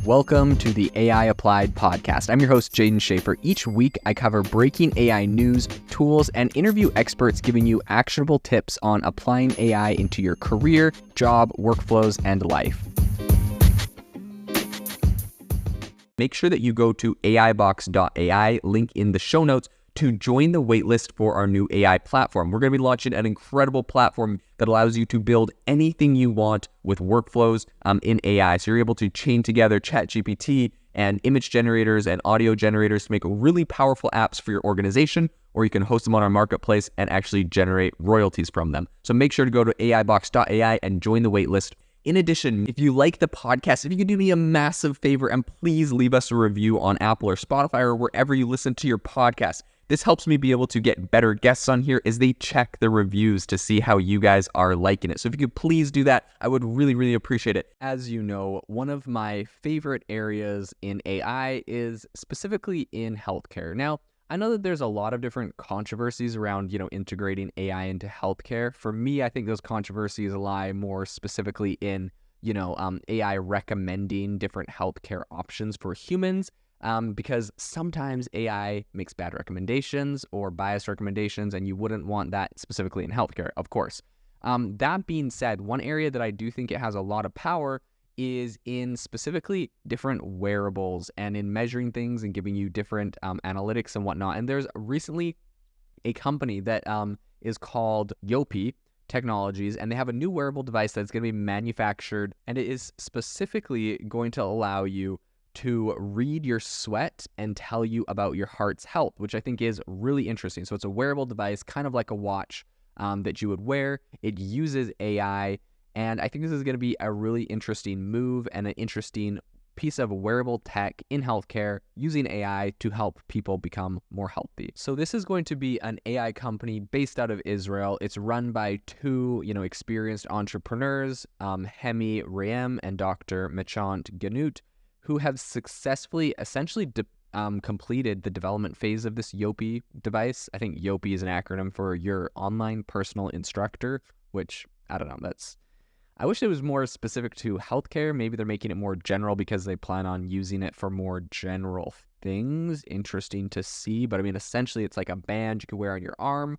Welcome to the AI Applied podcast. I'm your host, Jaden Schaefer. Each week, I cover breaking AI news, tools, and interview experts giving you actionable tips on applying AI into your career, job, workflows, and life. Make sure that you go to aibox.ai, link in the show notes, to join the waitlist for our new AI platform. We're going to be launching an incredible platform that allows you to build anything you want with workflows in AI. So you're able to chain together ChatGPT and image generators and audio generators to make really powerful apps for your organization, or you can host them on our marketplace and actually generate royalties from them. So make sure to go to aibox.ai and join the waitlist. In addition, if you like the podcast, if you could do me a massive favor and please leave us a review on Apple or Spotify or wherever you listen to your podcast. This helps me be able to get better guests on here as they check the reviews to see how you guys are liking it. So if you could please do that, I would really appreciate it. As you know, one of my favorite areas in AI is specifically in healthcare. Now, I know that there's a lot of different controversies around, integrating AI into healthcare. For me, I think those controversies lie more specifically in, AI recommending different healthcare options for humans. Because sometimes AI makes bad recommendations or biased recommendations, and you wouldn't want that specifically in healthcare, of course. That being said, one area that I do think it has a lot of power is in specifically different wearables and in measuring things and giving you different analytics and whatnot. And there's recently a company that is called YOPI Technologies, and they have a new wearable device that's going to be manufactured, and it is specifically going to allow you to read your sweat and tell you about your heart's health, which I think is really interesting. So it's a wearable device, kind of like a watch that you would wear. It uses AI, and I think this is going to be a really interesting move and an interesting piece of wearable tech in healthcare using AI to help people become more healthy. So this is going to be an AI company based out of Israel. It's run by two, experienced entrepreneurs, Hemi Rayem and Dr. Mechant Ganut, who have successfully essentially completed the development phase of this YOPI device. I think YOPI is an acronym for Your Online Personal Instructor, which, I don't know, I wish it was more specific to healthcare. Maybe they're making it more general because they plan on using it for more general things. Interesting to see, but I mean, essentially it's like a band you can wear on your arm.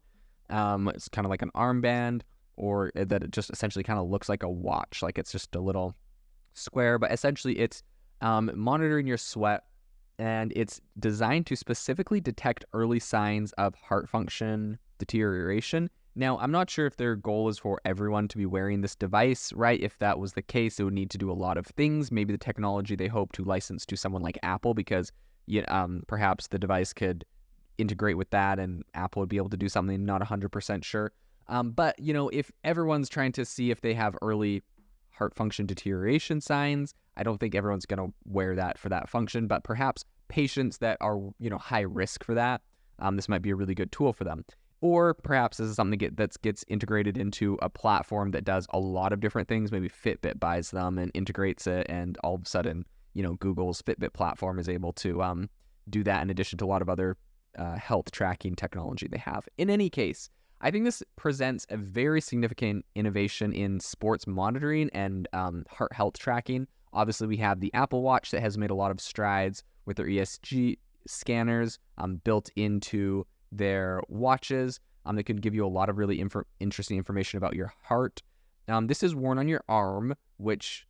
It's kind of like an armband, or that it just essentially kind of looks like a watch, like it's just a little square, but essentially it's monitoring your sweat, and it's designed to specifically detect early signs of heart function deterioration. Now, I'm not sure if their goal is for everyone to be wearing this device, right? If that was the case, it would need to do a lot of things. Maybe the technology they hope to license to someone like Apple, because perhaps the device could integrate with that and Apple would be able to do something. Not 100% sure. But, if everyone's trying to see if they have early heart function deterioration signs, I don't think everyone's going to wear that for that function, but perhaps patients that are, high risk for that, this might be a really good tool for them. Or perhaps this is something that gets integrated into a platform that does a lot of different things. Maybe Fitbit buys them and integrates it, and all of a sudden, Google's Fitbit platform is able to do that in addition to a lot of other health tracking technology they have. In any case, I think this presents a very significant innovation in sports monitoring and heart health tracking. Obviously, we have the Apple Watch that has made a lot of strides with their ESG scanners built into their watches. That could give you a lot of really interesting information about your heart. This is worn on your arm, which,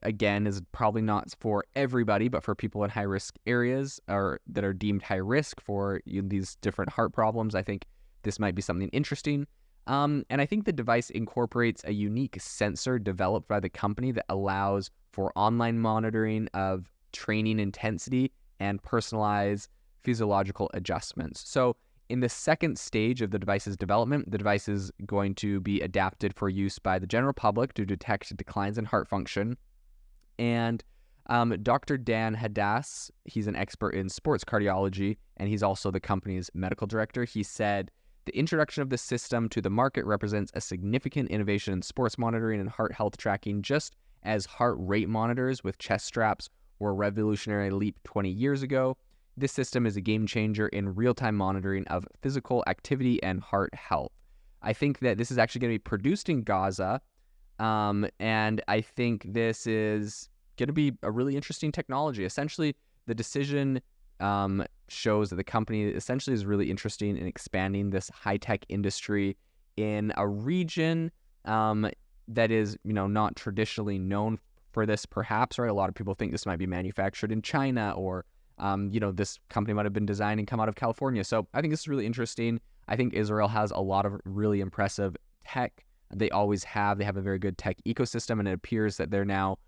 again, is probably not for everybody, but for people in high-risk areas or that are deemed high risk for these different heart problems, I think this might be something interesting. And I think the device incorporates a unique sensor developed by the company that allows for online monitoring of training intensity and personalized physiological adjustments. So in the second stage of the device's development, the device is going to be adapted for use by the general public to detect declines in heart function. And Dr. Dan Hadass, he's an expert in sports cardiology, and he's also the company's medical director. He said, "The introduction of this system to the market represents a significant innovation in sports monitoring and heart health tracking, just as heart rate monitors with chest straps were a revolutionary leap 20 years ago. This system is a game changer in real-time monitoring of physical activity and heart health." I think that this is actually going to be produced in Gaza, and I think this is going to be a really interesting technology. Essentially, the decision shows that the company essentially is really interested in expanding this high-tech industry in a region that is, not traditionally known for this, perhaps, right? A lot of people think this might be manufactured in China, or, this company might have been designed and come out of California. So I think this is really interesting. I think Israel has a lot of really impressive tech. They always have. They have a very good tech ecosystem, and it appears that they're now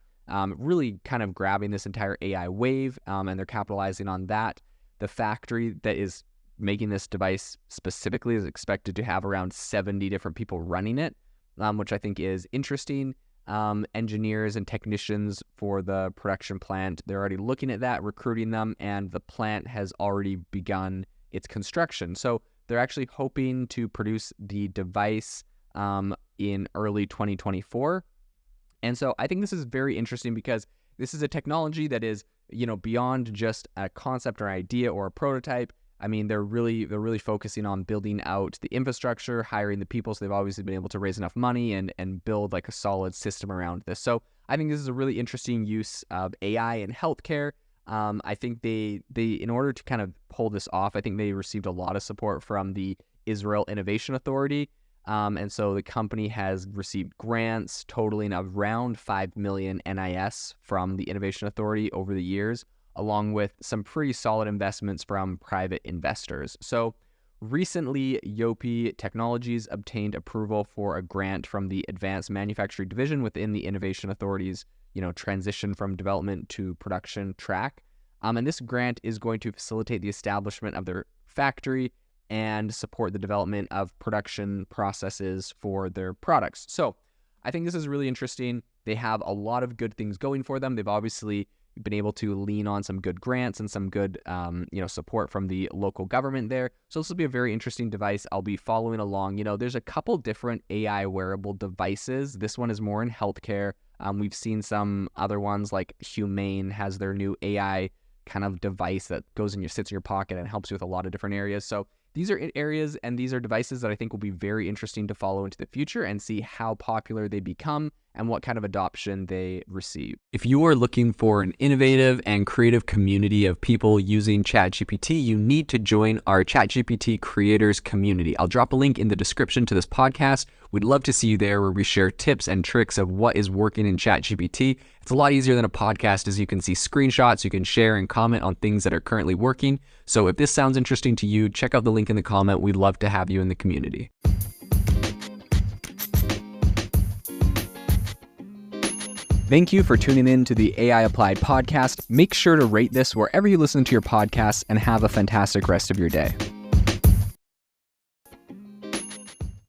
really kind of grabbing this entire AI wave, and they're capitalizing on that. The factory that is making this device specifically is expected to have around 70 different people running it, which I think is interesting. Engineers and technicians for the production plant, they're already looking at that, recruiting them, and the plant has already begun its construction. So they're actually hoping to produce the device in early 2024. And so I think this is very interesting because this is a technology that is, beyond just a concept or idea or a prototype. I mean, they're really focusing on building out the infrastructure, hiring the people. So they've obviously been able to raise enough money and build like a solid system around this. So I think this is a really interesting use of AI in healthcare. I think they in order to kind of pull this off, I think they received a lot of support from the Israel Innovation Authority. And so the company has received grants totaling around 5 million NIS from the Innovation Authority over the years, along with some pretty solid investments from private investors. So recently, YOPI Technologies obtained approval for a grant from the Advanced Manufacturing Division within the Innovation Authority's, transition from development to production track. And this grant is going to facilitate the establishment of their factory and support the development of production processes for their products. So I think this is really interesting. They have a lot of good things going for them. They've obviously been able to lean on some good grants and some good, support from the local government there. So this will be a very interesting device. I'll be following along. There's a couple different AI wearable devices. This one is more in healthcare. We've seen some other ones, like Humane has their new AI kind of device that sits in your pocket and helps you with a lot of different areas. So these are areas and these are devices that I think will be very interesting to follow into the future and see how popular they become and what kind of adoption they receive. If you are looking for an innovative and creative community of people using ChatGPT, you need to join our ChatGPT creators community. I'll drop a link in the description to this podcast. We'd love to see you there, where we share tips and tricks of what is working in ChatGPT. It's a lot easier than a podcast, as you can see screenshots, you can share and comment on things that are currently working. So if this sounds interesting to you, check out the link in the comment. We'd love to have you in the community. Thank you for tuning in to the AI Applied podcast. Make sure to rate this wherever you listen to your podcasts and have a fantastic rest of your day.